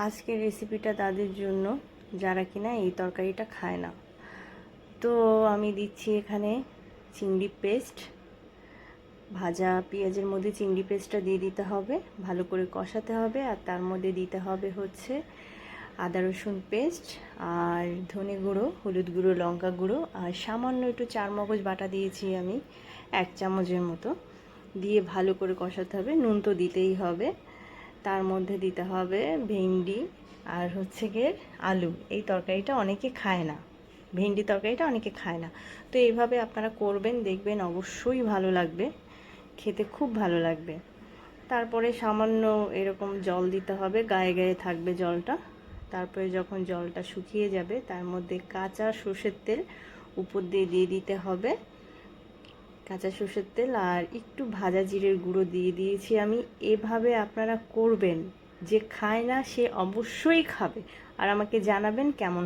আজকের রেসিপিটা তাদের জন্য যারা কিনা এই তরকারিটা খায় না। তো আমি দিচ্ছি এখানে চিংড়ি পেস্ট। ভাজা পেঁয়াজের মধ্যে চিংড়ি পেস্টটা দিয়ে দিতে হবে, ভালো করে কষাতে হবে। আর তার মধ্যে দিতে হবে হচ্ছে আদা রসুন পেস্ট, আর ধনে গুঁড়ো, হলুদ গুঁড়ো, লঙ্কা গুঁড়ো, আর সামান্য একটু চারমগজ বাটা দিয়েছি আমি 1 চামচের মতো। দিয়ে ভালো করে কষাতে হবে। নুন তো দিতেই হবে। তার মধ্যে দিতে হবে ভেন্ডি আর হচ্ছে গিয়ে আলু। এই তরকারিটা অনেকে খায় না, ভেন্ডি তরকারিটা অনেকে খায় না। তো এইভাবে আপনারা করবেন, দেখবেন অবশ্যই ভালো লাগবে, খেতে খুব ভালো লাগবে। তারপরে সামান্য এরকম জল দিতে হবে, গায়ে গায়ে থাকবে জলটা। তারপরে যখন জলটা শুকিয়ে যাবে তার মধ্যে কাঁচা সর্ষের তেল উপর দিয়ে দিয়ে দিতে হবে, কাঁচা সর্ষের তেল আর একটু ভাজা জিরের গুঁড়ো দিয়ে দিয়েছি আমি। এভাবে আপনারা করবেন, যে খায় না সে অবশ্যই খাবে, আর আমাকে জানাবেন কেমন।